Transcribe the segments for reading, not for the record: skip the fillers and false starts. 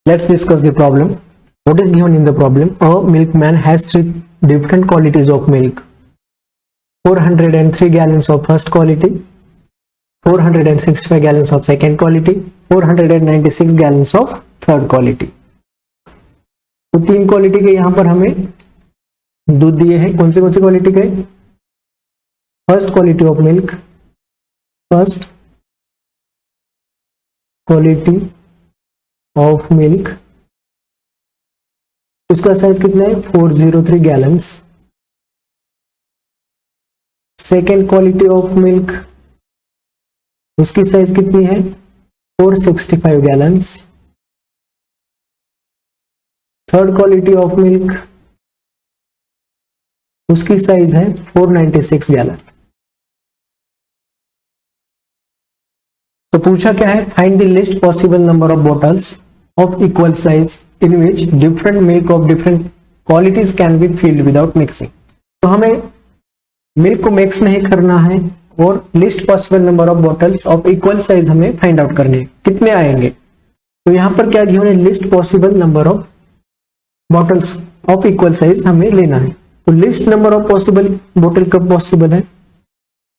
Let's discuss the problem. What is given in the problem? A milkman has 3 different qualities of milk. 403 gallons of first quality, 465 gallons of second quality, 496 gallons of third quality. तो 3 quality के यहाँ पर हमें दूध दिए हैं. कौन सी quality के? First quality of milk, first quality of milk, उसका साइज कितना है? 403 gallons. Second quality of milk, उसकी साइज कितनी है? 465 gallons. Third quality of milk, उसकी साइज है 496 गैलन. तो पूछा क्या है? Find the least possible number of bottles of equal size in which different milk of different qualities can be filled without mixing. तो हमें मिल्क को मिक्स नहीं करना है और list possible number of bottles of equal size हमें find out करने हैं. कितने आएंगे? तो यहां पर क्या गिवन है? List possible number of bottles of equal size हमें लेना है. तो list number of possible bottle कब पॉसिबल है?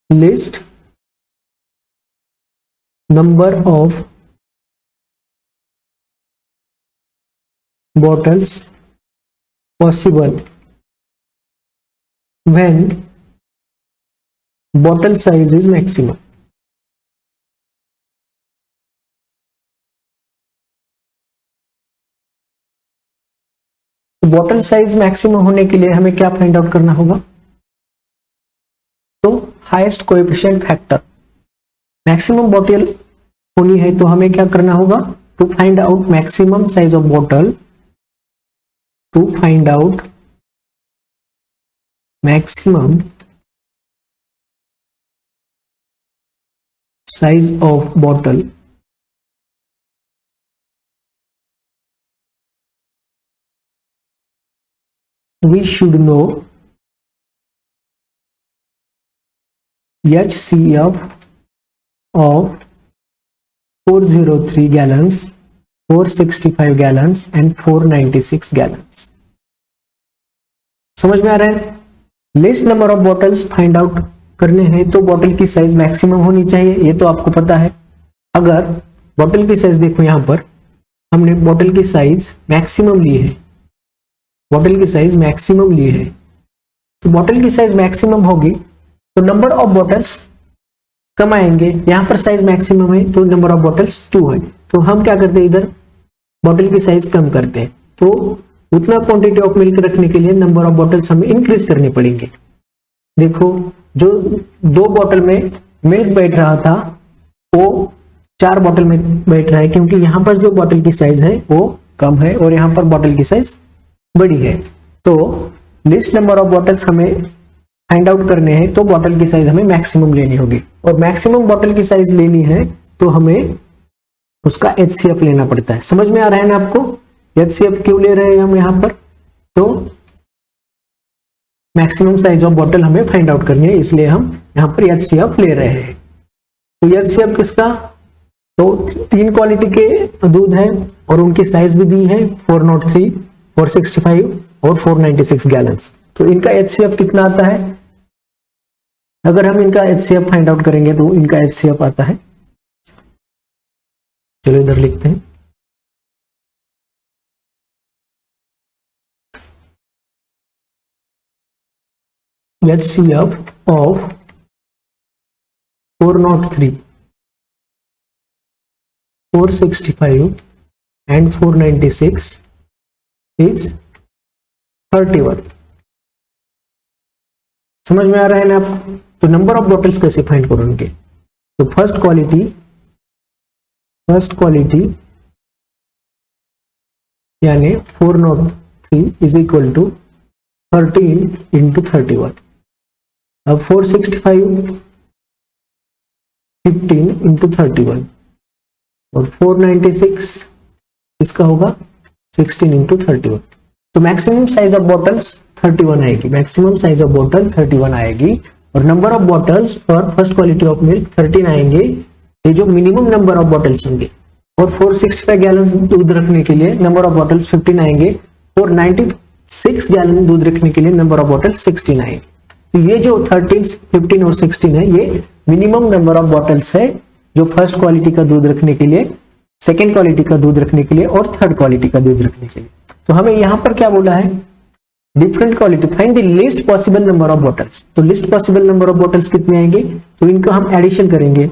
List number of bottles possible when bottle size is maximum. Bottle size maximum होने के लिए हमें क्या फाइंड आउट करना होगा? तो highest coefficient factor. Maximum bottle होनी है तो हमें क्या करना होगा? To find out maximum size of bottle, to find out maximum size of bottle we should know HCF of 403 gallons, 465 gallons and 496 gallons. समझ में आ रहा है? List number of bottles find out करने हैं तो बॉटल की साइज मैक्सिमम होनी चाहिए, ये तो आपको पता है. अगर बॉटल की साइज देखो, यहां पर हमने बॉटल की साइज मैक्सिमम ली है, बॉटल की साइज मैक्सिमम ली है. तो बॉटल की साइज मैक्सिमम होगी तो नंबर ऑफ बॉटल्स कम आएंगे. यहां पर साइज मैक्सिमम है तो नंबर ऑफ बॉटल्स 2 है. तो हम क्या करते हैं? इधर बॉटल की साइज कम करते हैं. तो उतना क्वांटिटी ऑफ मिल्क रखने के लिए नंबर ऑफ बॉटल्स हमें इंक्रीज करने पड़ेंगे. देखो, जो 2 बॉटल में मिल्क बैठ रहा था वो 4 बॉटल में बैठ रहा है, क्योंकि यहां पर जो बॉटल की साइज है वो कम है और यहां पर बॉटल की साइज बड़ी है. तो लिस्ट नंबर ऑफ बॉटल्स हमें फाइंड आउट करने हैं तो बॉटल की साइज हमें मैक्सिमम लेनी होगी. और मैक्सिमम बॉटल की साइज लेनी है तो हमें उसका HCF लेना पड़ता है. समझ में आ रहा है ना आपको? HCF क्यों ले रहे हैं हम यहाँ पर? तो मैक्सिमम साइज ऑफ बॉटल हमें फाइंड आउट करनी है, इसलिए हम यहाँ पर HCF ले रहे हैं. तो HCF किसका? तो 3 क्वालिटी के दूध है और उनकी साइज भी दी है 403, 465 और 496 गैलन्स. तो इनका HCF कितना आता है? अगर हम इनका HCF फाइंड आउट करेंगे तो इनका HCF आता है, चलो इधर लिखते हैं. HCF of 403, 465 and 496 is 31. समझ में आ रहा है ना आपको? तो नंबर ऑफ बॉटल्स कैसे फाइंड करोगे? तो फर्स्ट क्वालिटी यानी 403 इज इक्वल टू 13 इंटू 31. अब 465 15 इंटू 31 और 496 इसका होगा 16 इंटू 31. तो मैक्सिमम साइज ऑफ बॉटल्स 31 आएगी, मैक्सिमम साइज ऑफ बॉटल 31 आएगी और number of bottles for first quality of milk 13 आएंगे. ये जो मिनिमम नंबर ऑफ बॉटल्स होंगे और 465 गैलन दूध रखने के लिए नंबर ऑफ बॉटल्स 15 आएंगे, और 96 गैलन दूध रखने के लिए नंबर ऑफ बॉटल 16 आएंगे। तो ये जो 13, 15 और 16 है, ये मिनिमम नंबर ऑफ बॉटल्स है जो फर्स्ट क्वालिटी का दूध रखने के लिए, सेकेंड क्वालिटी का दूध रखने के लिए और थर्ड क्वालिटी का दूध रखने के लिए। तो हमें यहां पर क्या बोला है, different quality find the least possible number of bottles. तो least possible number of bottles कितने आएंगे, तो इनको हम एडिशन करेंगे।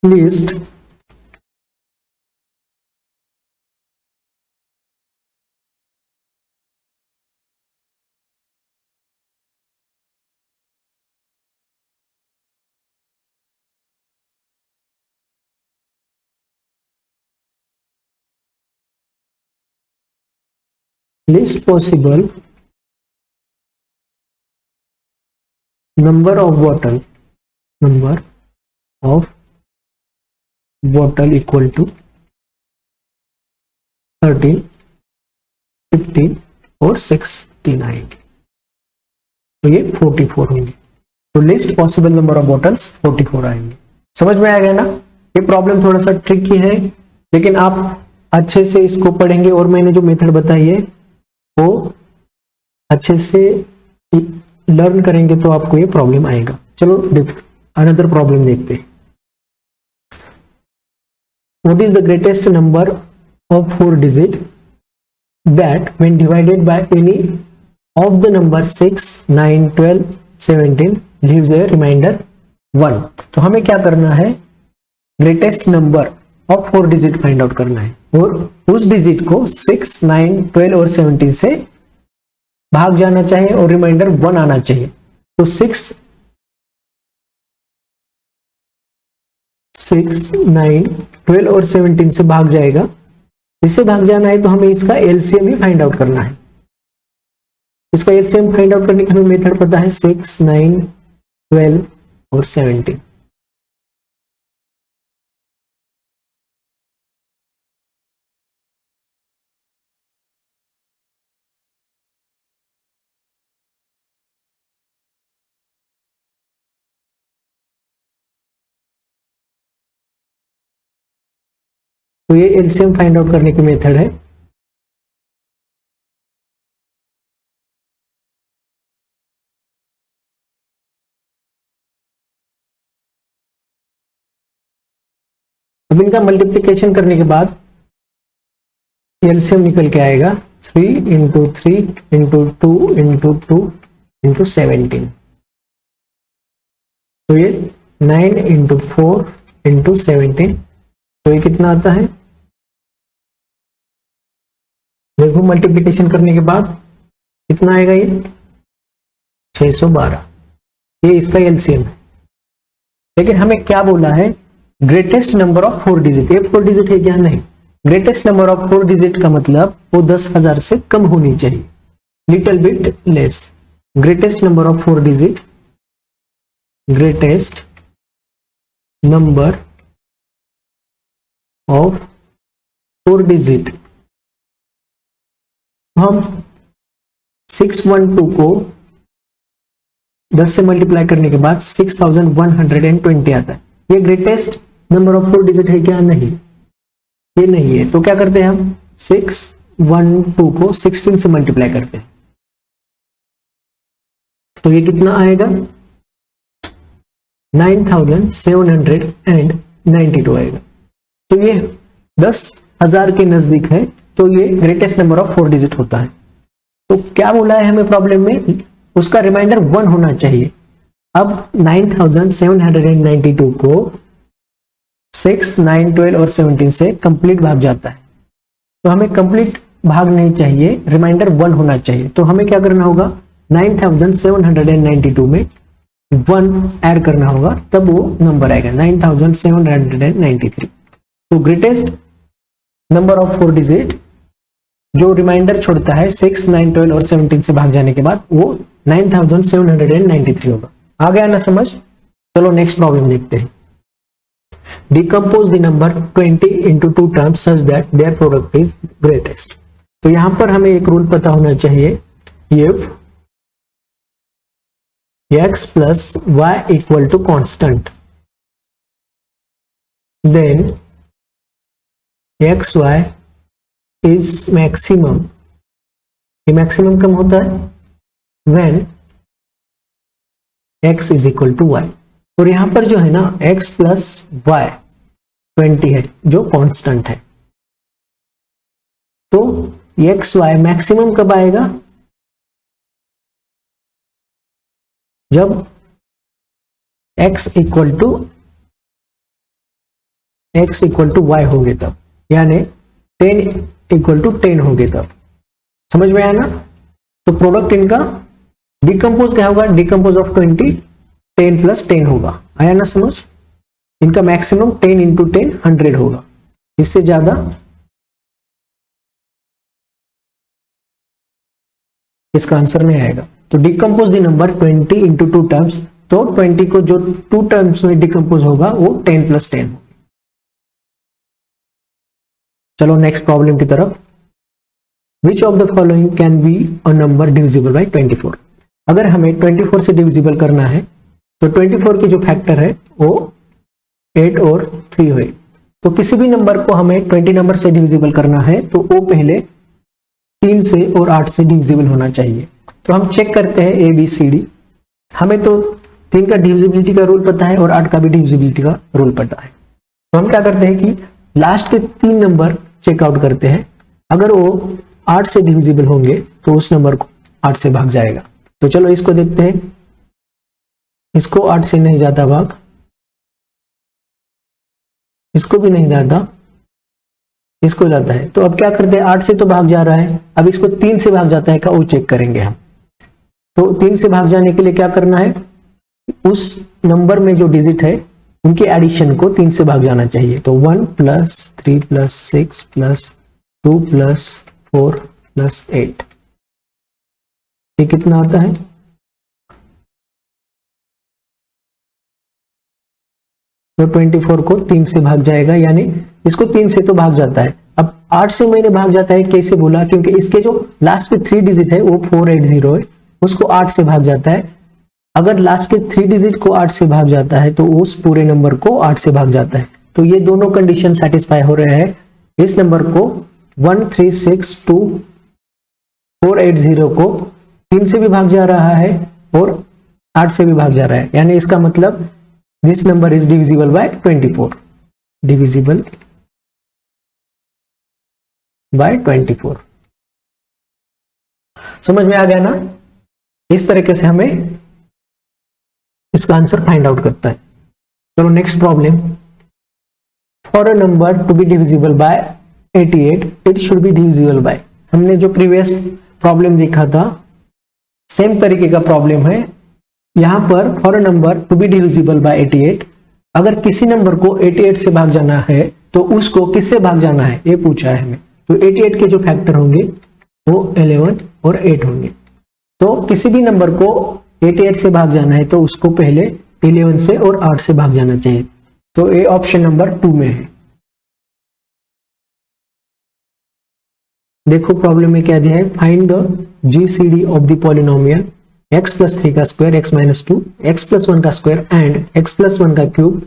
Least list possible number of bottle equal to 13, 15 और 16 आएंगे, तो ये 44 होंगे। तो least possible number of bottles 44 आएंगे। समझ में आ गया ना? ये प्रॉब्लम थोड़ा सा ट्रिकी है, लेकिन आप अच्छे से इसको पढ़ेंगे और मैंने जो मेथड बताई है वो अच्छे से लर्न करेंगे तो आपको ये प्रॉब्लम आएगा। चलो अनदर प्रॉब्लम देखते हैं। What is the greatest number of 4 digit that when divided by any of the number 6, 9, 12, 17 leaves a remainder 1। तो हमें क्या करना है, greatest number of 4 digit find out करना है, और उस डिजिट को 6, 9, 12 और 17 से भाग जाना चाहिए और रिमाइंडर 1 आना चाहिए। तो 6, 9, 12 और 17 से भाग जाएगा। इससे भाग जाना है तो हमें इसका एलसीएम ही फाइंड आउट करना है। इसका एलसीएम फाइंड आउट करने का हमें मेथड पता है, 6, 9, 12 और 17। तो ये एलसीएम फाइंड आउट करने की मेथड है। अब इनका मल्टीप्लिकेशन करने के बाद एलसीएम निकल के आएगा 3 इंटू 3 इंटू 2 इंटू 2 इंटू 17। तो ये 9 इंटू 4 इंटू 17, तो ये कितना आता है, देखो मल्टीप्लिकेशन करने के बाद कितना आएगा, ये 612। ये इसका एलसीएम है। लेकिन हमें क्या बोला है, ग्रेटेस्ट नंबर ऑफ 4 डिजिट। ये 4 डिजिट है क्या? नहीं। ग्रेटेस्ट नंबर ऑफ 4 डिजिट का मतलब वो 10,000 से कम होनी चाहिए, little bit less. Greatest number of 4 digit, greatest number of 4 digit, हम 612 को 10 से मल्टीप्लाई करने के बाद 6120 आता है। ये ग्रेटेस्ट नंबर ऑफ 4 डिजिट है क्या? नहीं, ये नहीं है। तो क्या करते हैं हम, 612 को 16 से मल्टीप्लाई करते हैं, तो ये कितना आएगा, 9792 आएगा। तो ये 10,000 के नजदीक है, तो ये ग्रेटेस्ट नंबर ऑफ 4 डिजिट होता है। तो क्या बोला है हमें प्रॉब्लम में, उसका रिमाइंडर 1 होना चाहिए। अब 9792 को 6, 9, 12 और 17 से कंप्लीट भाग जाता है, तो हमें कंप्लीट भाग नहीं चाहिए, रिमाइंडर 1 होना चाहिए। तो हमें क्या करना होगा, 9792 में 1 ऐड करना होगा, तब वो नंबर आएगा 9793। तो ग्रेटेस्ट नंबर ऑफ 4 डिजिट जो रिमाइंडर छोड़ता है 6, 9, 12 और 17 से भाग जाने के बाद, वो 9793 होगा। आ गया ना समझ? चलो नेक्स्ट प्रॉब्लम देखते हैं। Decompose the number 20 into 2 terms such that their product is greatest। तो यहां पर हमें एक रूल पता होना चाहिए, if x plus y equal to constant, then xy is maximum, ये मैक्सिमम कम होता है when x is equal to y। और यहां पर जो है ना x प्लस y 20 है जो कांस्टेंट है, तो एक्स वाई मैक्सिमम कब आएगा, जब x इक्वल टू वाई होंगे तब, यानी 10 इक्वल टू 10 होंगे तब। समझ में आया ना? तो प्रोडक्ट इनका डिकम्पोज क्या होगा, डिकम्पोज ऑफ 20 10 प्लस 10 होगा। आया ना समझ? इनका मैक्सिमम 10 इंटू 10 100 होगा, इससे ज्यादा इसका आंसर नहीं आएगा। तो decompose the number 20 into 2 terms, तो 20 को जो 2 टर्म्स में डिकम्पोज होगा वो 10 प्लस 10 होगा। चलो नेक्स्ट प्रॉब्लम की तरफ। Which of the following can be a number divisible by 24। अगर हमें 24 से डिविजिबल करना है तो 24 की जो फैक्टर है वो 8 और 3 हुए। तो किसी भी नंबर को हमें 20 नंबर से डिविजिबल करना है तो वो पहले 3 से और 8 से डिविजिबल होना चाहिए। तो हम चेक करते हैं ए बी सी डी। हमें तो 3 का डिविजिबिलिटी का रूल पता है और 8 का भी डिविजिबिलिटी का रूल पता है। तो हम क्या करते हैं कि लास्ट के 3 नंबर चेकआउट करते हैं, अगर वो 8 से डिविजिबल होंगे तो उस नंबर को 8 से भाग जाएगा। तो चलो इसको देखते हैं, इसको 8 से नहीं जाता भाग, इसको भी नहीं जाता, इसको जाता है। तो अब क्या करते हैं, 8 से तो भाग जा रहा है, अब इसको 3 से भाग जाता है क्या, वो चेक करेंगे हम। तो 3 से भाग जाने के लिए क्या करना है, उस नंबर में जो डिजिट है उनके एडिशन को 3 से भाग जाना चाहिए। तो 1 plus 3 plus 6 plus 2 plus 4 plus 8, ये कितना आता है, तो 24 को 3 से भाग जाएगा, यानी इसको 3 से तो भाग जाता है। अब 8 से मैंने भाग जाता है कैसे बोला, क्योंकि इसके जो लास्ट पे 3 डिजिट है वो 480 है, उसको 8 से भाग जाता है। अगर लास्ट के 3 डिजिट को 8 से भाग जाता है तो उस पूरे नंबर को 8 से भाग जाता है। तो ये दोनों कंडीशन सेटिस्फाई हो रहे हैं। इस नंबर को 1362480 को 3 से भी भाग जा रहा है और 8 से भी भाग जा रहा है, यानी इसका मतलब this number is divisible by 24, divisible by 24। समझ में आ गया ना? इस तरीके से हमें इसका आंसर फाइंड आउट करता है। चलो next problem. For a number to be divisible by 88 it should be divisible by. हमने जो प्रीवियस प्रॉब्लम देखा था सेम तरीके का प्रॉब्लम है। यहां पर for a number to be divisible by 88, अगर किसी नंबर को 88 से भाग जाना है तो उसको किससे भाग जाना है ये पूछा है हमें। तो 88 के जो फैक्टर होंगे वो 11 और 8 होंगे। तो किसी भी नंबर को 88 से भाग जाना है तो उसको पहले 11 से और 8 से भाग जाना चाहिए। तो ये ऑप्शन नंबर 2 में है। देखो प्रॉब्लम में क्या दिया है, find the GCD of the polynomial x plus 3 का square x minus 2 x plus 1 का स्क्वायर एंड x प्लस 1 का cube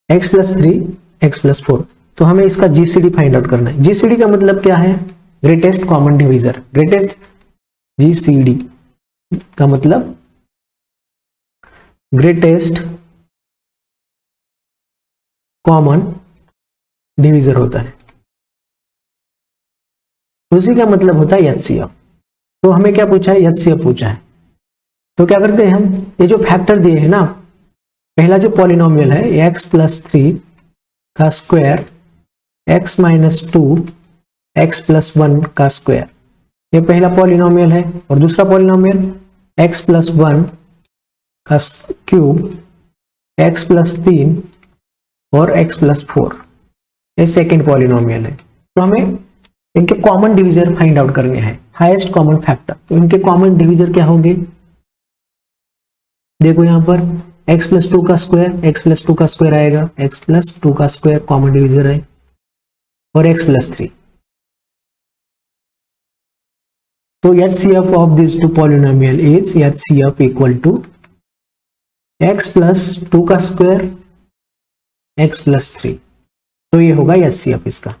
x plus 3 x plus 4। तो हमें इसका जीसीडी फाइंड आउट करना है। जीसीडी का मतलब क्या है, greatest common divisor. Greatest GCD का मतलब ग्रेटेस्ट कॉमन डिवीजर होता है, उसी का मतलब होता है एचसीएफ। तो हमें क्या पूछा है, एचसीएफ पूछा है। तो क्या करते हैं हम, ये जो फैक्टर दिए हैं ना, पहला जो पॉलिनोमियल है x प्लस 3 का square x minus 2 x plus 1 का स्क्वायर, ये पहला पॉलिनोमियल है। और दूसरा पॉलिनोमियल x प्लस 1 का क्यूब x प्लस 3 और x प्लस 4, ये सेकेंड पॉलिनोमियल है। तो हमें इनके कॉमन डिवीजर फाइंड आउट करने हैं, हाईएस्ट कॉमन फैक्टर। तो इनके कॉमन डिवीजर क्या होंगे, देखो यहां पर x प्लस 2 का स्क्वायर, x प्लस 2 का स्क्वायर आएगा, x प्लस 2 का स्क्वायर कॉमन डिवीजर है, और x प्लस 3। तो HCF of these two polynomial is HCF equal to x plus 2 का स्क्वायर x plus 3। तो ये होगा HCF इसका।